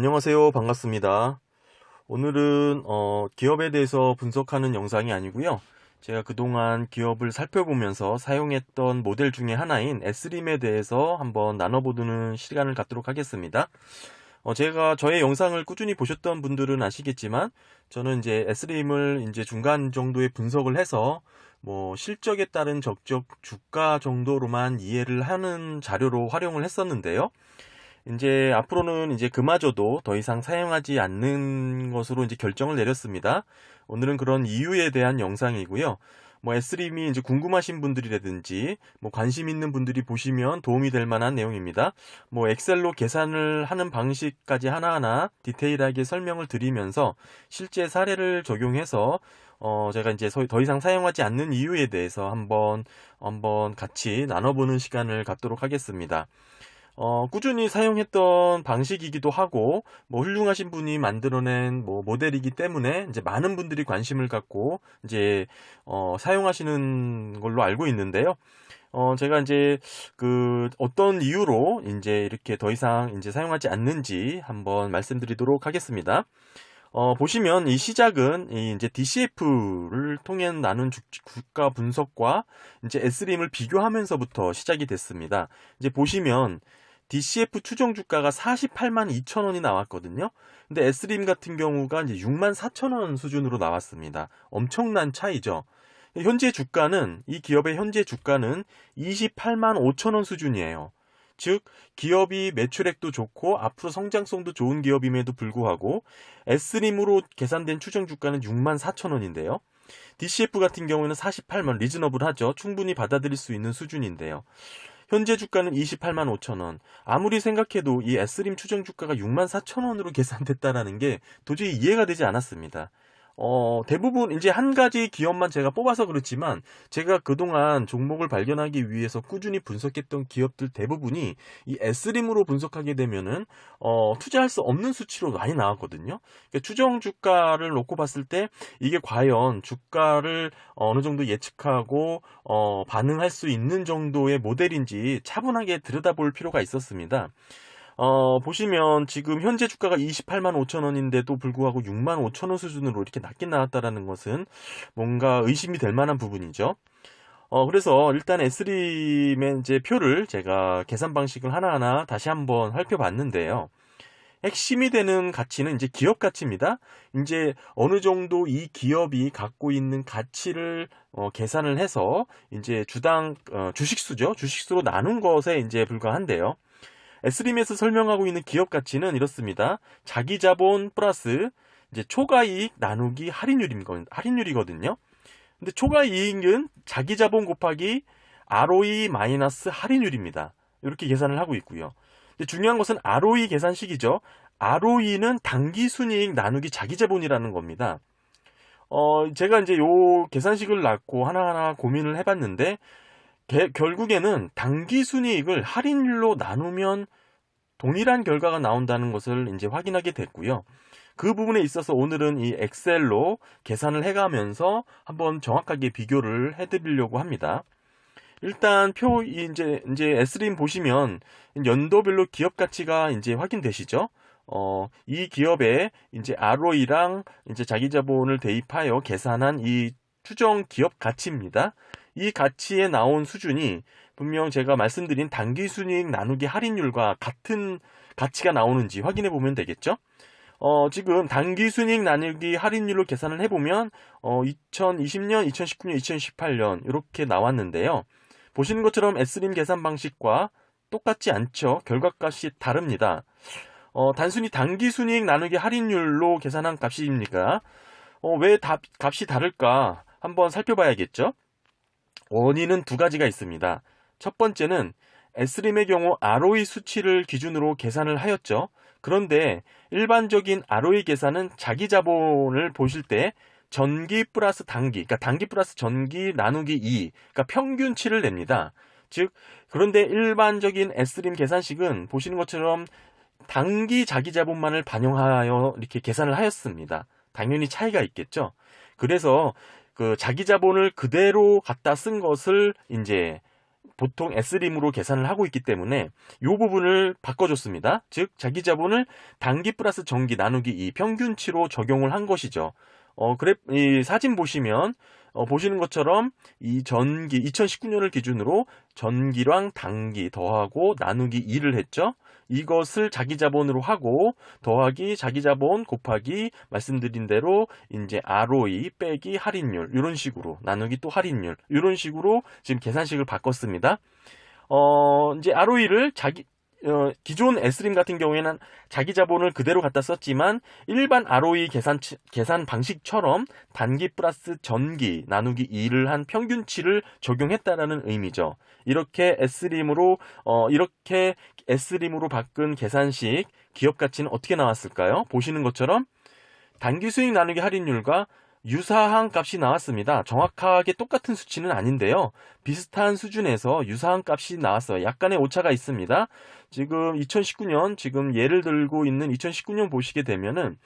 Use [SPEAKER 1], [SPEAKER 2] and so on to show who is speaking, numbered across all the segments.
[SPEAKER 1] 안녕하세요. 반갑습니다. 오늘은 기업에 대해서 분석하는 영상이 아니고요. 제가 그동안 기업을 살펴보면서 사용했던 모델 중에 하나인 S림에 대해서 한번 나눠보는 시간을 갖도록 하겠습니다. 제가 저의 영상을 꾸준히 보셨던 분들은 아시겠지만 저는 이제 S림을 이제 중간 정도의 분석을 해서 뭐 실적에 따른 적적 주가 정도로만 이해를 하는 자료로 활용을 했었는데요. 이제 앞으로는 이제 그마저도 더 이상 사용하지 않는 것으로 이제 결정을 내렸습니다. 오늘은 그런 이유에 대한 영상이고요. 뭐 S림이 이제 궁금하신 분들이라든지 뭐 관심 있는 분들이 보시면 도움이 될 만한 내용입니다. 뭐 엑셀로 계산을 하는 방식까지 하나하나 디테일하게 설명을 드리면서 실제 사례를 적용해서 제가 이제 더 이상 사용하지 않는 이유에 대해서 한번 같이 나눠보는 시간을 갖도록 하겠습니다. 꾸준히 사용했던 방식이기도 하고, 뭐, 훌륭하신 분이 만들어낸, 뭐, 모델이기 때문에, 이제 많은 분들이 관심을 갖고, 이제, 사용하시는 걸로 알고 있는데요. 제가 이제, 어떤 이유로, 이제, 이렇게 더 이상 이제 사용하지 않는지 한번 말씀드리도록 하겠습니다. 보시면 이 시작은 이제 DCF를 통해 나눈 주가 분석과 이제 S림을 비교하면서부터 시작이 됐습니다. 이제 보시면 DCF 추정 주가가 48만 2천 원이 나왔거든요. 근데 S림 같은 경우가 이제 6만 4천 원 수준으로 나왔습니다. 엄청난 차이죠. 현재 주가는, 이 기업의 현재 주가는 28만 5천 원 수준이에요. 즉 기업이 매출액도 좋고 앞으로 성장성도 좋은 기업임에도 불구하고 S림으로 계산된 추정 주가는 6만 4천 원인데요. DCF 같은 경우는 48만, 리즈너블하죠. 충분히 받아들일 수 있는 수준인데요. 현재 주가는 28만 5천 원. 아무리 생각해도 이 S림 추정 주가가 6만 4천 원으로 계산됐다라는 게 도저히 이해가 되지 않았습니다. 대부분 이제 한 가지 기업만 제가 뽑아서 그렇지만 제가 그동안 종목을 발견하기 위해서 꾸준히 분석했던 기업들 대부분이 이 S림으로 분석하게 되면은 투자할 수 없는 수치로 많이 나왔거든요. 그러니까 추정 주가를 놓고 봤을 때 이게 과연 주가를 어느 정도 예측하고 반응할 수 있는 정도의 모델인지 차분하게 들여다볼 필요가 있었습니다. 보시면 지금 현재 주가가 28만 5천 원인데도 불구하고 6만 5천 원 수준으로 이렇게 낮게 나왔다라는 것은 뭔가 의심이 될 만한 부분이죠. 그래서 일단 S림의 이제 표를 제가 계산 방식을 하나하나 다시 한번 살펴봤는데요. 핵심이 되는 가치는 이제 기업 가치입니다. 이제 어느 정도 이 기업이 갖고 있는 가치를 계산을 해서 이제 주당 주식수죠. 주식수로 나눈 것에 이제 불과한데요. S림에서 설명하고 있는 기업 가치는 이렇습니다. 자기 자본 플러스 이제 초과이익 나누기 할인율이거든요. 근데 초과이익은 자기 자본 곱하기 ROE 마이너스 할인율입니다. 이렇게 계산을 하고 있고요. 근데 중요한 것은 ROE 계산식이죠. ROE는 당기순이익 나누기 자기 자본이라는 겁니다. 제가 이제 요 계산식을 낳고 하나하나 고민을 해봤는데 결국에는 당기순이익을 할인율로 나누면 동일한 결과가 나온다는 것을 이제 확인하게 됐고요. 그 부분에 있어서 오늘은 이 엑셀로 계산을 해가면서 한번 정확하게 비교를 해드리려고 합니다. 일단 이제 S림 보시면 연도별로 기업 가치가 이제 확인되시죠? 이 기업의 이제 ROE랑 이제 자기 자본을 대입하여 계산한 이 추정 기업 가치입니다. 이 가치에 나온 수준이 분명 제가 말씀드린 당기순이익 나누기 할인율과 같은 가치가 나오는지 확인해 보면 되겠죠. 지금 당기순이익 나누기 할인율로 계산을 해보면 2020년, 2019년, 2018년 이렇게 나왔는데요. 보시는 것처럼 S림 계산 방식과 똑같지 않죠. 결과값이 다릅니다. 단순히 당기순이익 나누기 할인율로 계산한 값입니까? 왜 값이 다를까? 한번 살펴봐야겠죠. 원인은 두 가지가 있습니다. 첫 번째는 S림의 경우 ROE 수치를 기준으로 계산을 하였죠. 그런데 일반적인 ROE 계산은 자기 자본을 보실 때 전기 플러스 단기, 그러니까 단기 플러스 전기 나누기 2, 그러니까 평균치를 냅니다. 즉, 그런데 일반적인 S림 계산식은 보시는 것처럼 단기 자기 자본만을 반영하여 이렇게 계산을 하였습니다. 당연히 차이가 있겠죠. 그래서 그 자기 자본을 그대로 갖다 쓴 것을 이제 보통 S림으로 계산을 하고 있기 때문에 이 부분을 바꿔줬습니다. 즉 자기 자본을 단기 플러스 전기 나누기 2 평균치로 적용을 한 것이죠. 이 사진 보시면 보시는 것처럼 이 전기 2019년을 기준으로 전기랑 단기 더하고 나누기 2를 했죠. 이것을 자기 자본으로 하고 더하기 자기 자본 곱하기 말씀드린 대로 이제 ROE 빼기 할인율 이런 식으로 나누기 또 할인율 이런 식으로 지금 계산식을 바꿨습니다. 이제 ROE를 기존 S림 같은 경우에는 자기 자본을 그대로 갖다 썼지만 일반 ROE 계산 방식처럼 단기 플러스 전기 나누기 2를 한 평균치를 적용했다라는 의미죠. 이렇게 S림으로 바꾼 계산식 기업 가치는 어떻게 나왔을까요? 보시는 것처럼 단기 수익 나누기 할인율과 유사한 값이 나왔습니다. 정확하게 똑같은 수치는 아닌데요. 비슷한 수준에서 유사한 값이 나왔어요. 약간의 오차가 있습니다. 지금 2019년, 지금 예를 들고 있는 2019년 보시게 되면은,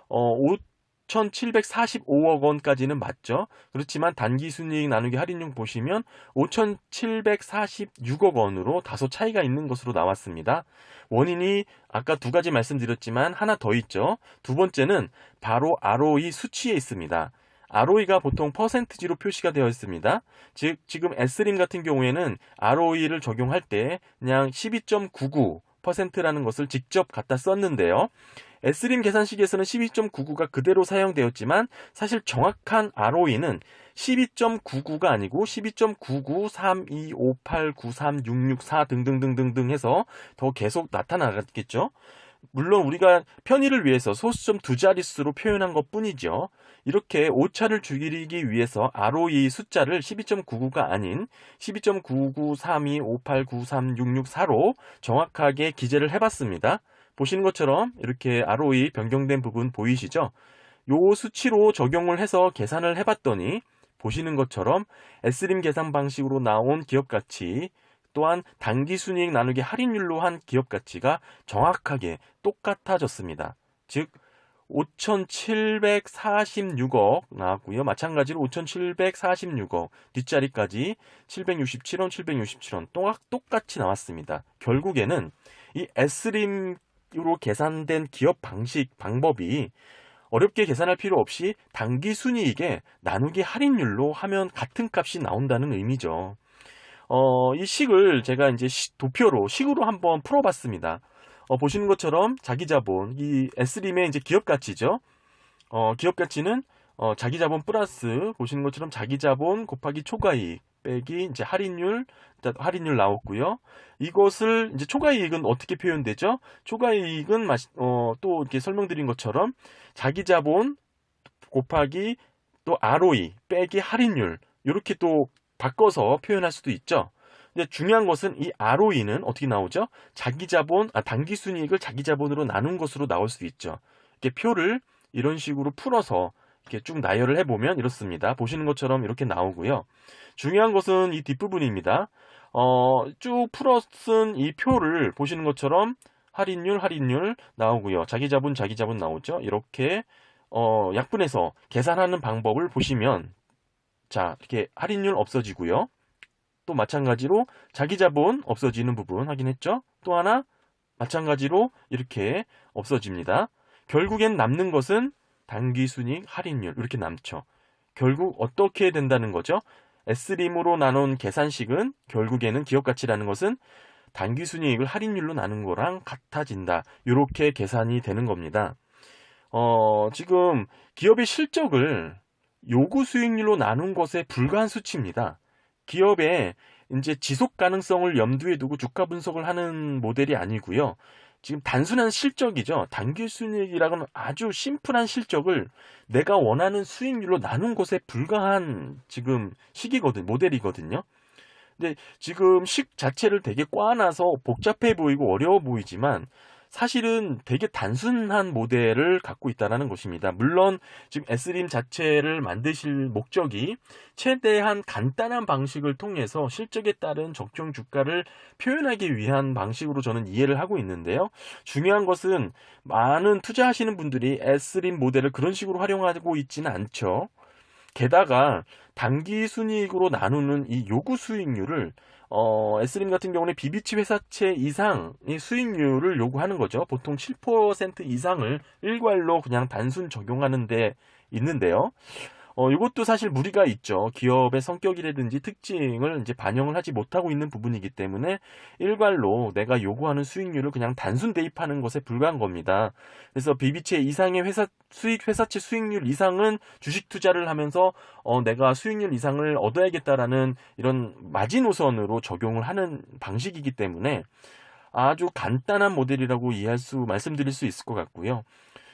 [SPEAKER 1] 5,745억 원까지는 맞죠. 그렇지만 단기 순이익 나누기 할인율 보시면 5,746억 원으로 다소 차이가 있는 것으로 나왔습니다. 원인이 아까 두 가지 말씀드렸지만 하나 더 있죠. 두 번째는 바로 ROE 수치에 있습니다. ROE가 보통 퍼센트지로 표시가 되어 있습니다. 즉 지금 S림 같은 경우에는 ROE를 적용할 때 그냥 12.99%라는 것을 직접 갖다 썼는데요. S림 계산식에서는 12.99가 그대로 사용되었지만 사실 정확한 ROE는 12.99가 아니고 12.993258936664 등등등등등 해서 더 계속 나타나겠죠. 물론 우리가 편의를 위해서 소수점 두 자릿수로 표현한 것 뿐이죠. 이렇게 오차를 줄이기 위해서 ROE 숫자를 12.99가 아닌 12.993258936664로 정확하게 기재를 해봤습니다. 보시는 것처럼 이렇게 ROE 변경된 부분 보이시죠? 요 수치로 적용을 해서 계산을 해봤더니 보시는 것처럼 S림 계산 방식으로 나온 기업가치 또한 단기순이익 나누기 할인율로 한 기업가치가 정확하게 똑같아졌습니다. 즉 5,746억 나왔고요. 마찬가지로 5,746억 뒷자리까지 767원, 767원 똑같이 나왔습니다. 결국에는 이 S림으로 계산된 기업 방법이 어렵게 계산할 필요 없이 단기순이익에 나누기 할인율로 하면 같은 값이 나온다는 의미죠. 이 식을 제가 이제 식으로 한번 풀어봤습니다. 보시는 것처럼 자기 자본, 이 S림의 이제 기업 가치죠. 기업 가치는 자기 자본 플러스 보시는 것처럼 자기 자본 곱하기 초과이익 빼기 이제 할인율 나왔고요. 이것을 이제 초과이익은 어떻게 표현되죠? 초과이익은 또 이렇게 설명드린 것처럼 자기 자본 곱하기 또 ROE 빼기 할인율 이렇게 또 바꿔서 표현할 수도 있죠. 근데 중요한 것은 이 ROE는 어떻게 나오죠? 단기순이익을 자기 자본으로 나눈 것으로 나올 수 있죠. 이렇게 표를 이런 식으로 풀어서 이렇게 쭉 나열을 해보면 이렇습니다. 보시는 것처럼 이렇게 나오고요. 중요한 것은 이 뒷부분입니다. 쭉 풀어 쓴 이 표를 보시는 것처럼 할인율 나오고요. 자기 자본 나오죠. 이렇게 약분해서 계산하는 방법을 보시면 자, 이렇게 할인율 없어지고요. 또 마찬가지로 자기 자본 없어지는 부분 확인했죠? 또 하나 마찬가지로 이렇게 없어집니다. 결국엔 남는 것은 단기순이익 할인율 이렇게 남죠. 결국 어떻게 된다는 거죠? S림으로 나눈 계산식은 결국에는 기업가치라는 것은 단기순이익을 할인율로 나눈 거랑 같아진다. 이렇게 계산이 되는 겁니다. 지금 기업의 실적을 요구 수익률로 나눈 것에 불과한 수치입니다. 기업의 이제 지속 가능성을 염두에 두고 주가 분석을 하는 모델이 아니고요. 지금 단순한 실적이죠. 단기 순이익이라고는 아주 심플한 실적을 내가 원하는 수익률로 나눈 것에 불과한 지금 모델이거든요. 근데 지금 식 자체를 되게 꽈놔서 복잡해 보이고 어려워 보이지만 사실은 되게 단순한 모델을 갖고 있다는 것입니다. 물론 지금 S림 자체를 만드실 목적이 최대한 간단한 방식을 통해서 실적에 따른 적정 주가를 표현하기 위한 방식으로 저는 이해를 하고 있는데요. 중요한 것은 많은 투자하시는 분들이 S림 모델을 그런 식으로 활용하고 있지는 않죠. 게다가 단기 순이익으로 나누는 이 요구 수익률을 S림 같은 경우는 비비치 회사채 이상의 수익률을 요구하는 거죠. 보통 7% 이상을 일괄로 그냥 단순 적용하는 데 있는데요. 이것도 사실 무리가 있죠. 기업의 성격이라든지 특징을 이제 반영을 하지 못하고 있는 부분이기 때문에 일괄로 내가 요구하는 수익률을 그냥 단순 대입하는 것에 불과한 겁니다. 그래서 비비채 이상의 회사채 수익률 이상은 주식 투자를 하면서 내가 수익률 이상을 얻어야겠다라는 이런 마지노선으로 적용을 하는 방식이기 때문에 아주 간단한 모델이라고 말씀드릴 수 있을 것 같고요.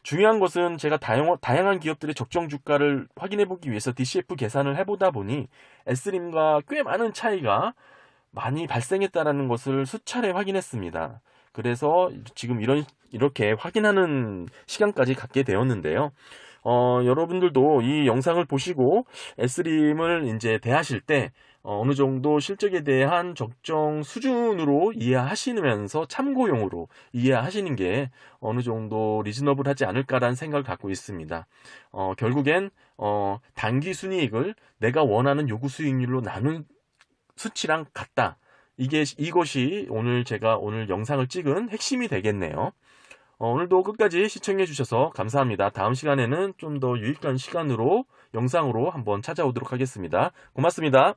[SPEAKER 1] 중요한 것은 제가 다양한 기업들의 적정 주가를 확인해 보기 위해서 DCF 계산을 해보다 보니 S림과 꽤 많은 차이가 많이 발생했다라는 것을 수차례 확인했습니다. 그래서 지금 이렇게 확인하는 시간까지 갖게 되었는데요. 여러분들도 이 영상을 보시고 S림을 이제 대하실 때 어느 정도 실적에 대한 적정 수준으로 이해하시면서 참고용으로 이해하시는 게 어느 정도 리즈너블하지 않을까라는 생각을 갖고 있습니다. 결국엔 단기 순이익을 내가 원하는 요구 수익률로 나눈 수치랑 같다. 이것이 제가 오늘 영상을 찍은 핵심이 되겠네요. 오늘도 끝까지 시청해 주셔서 감사합니다. 다음 시간에는 좀 더 유익한 영상으로 한번 찾아오도록 하겠습니다. 고맙습니다.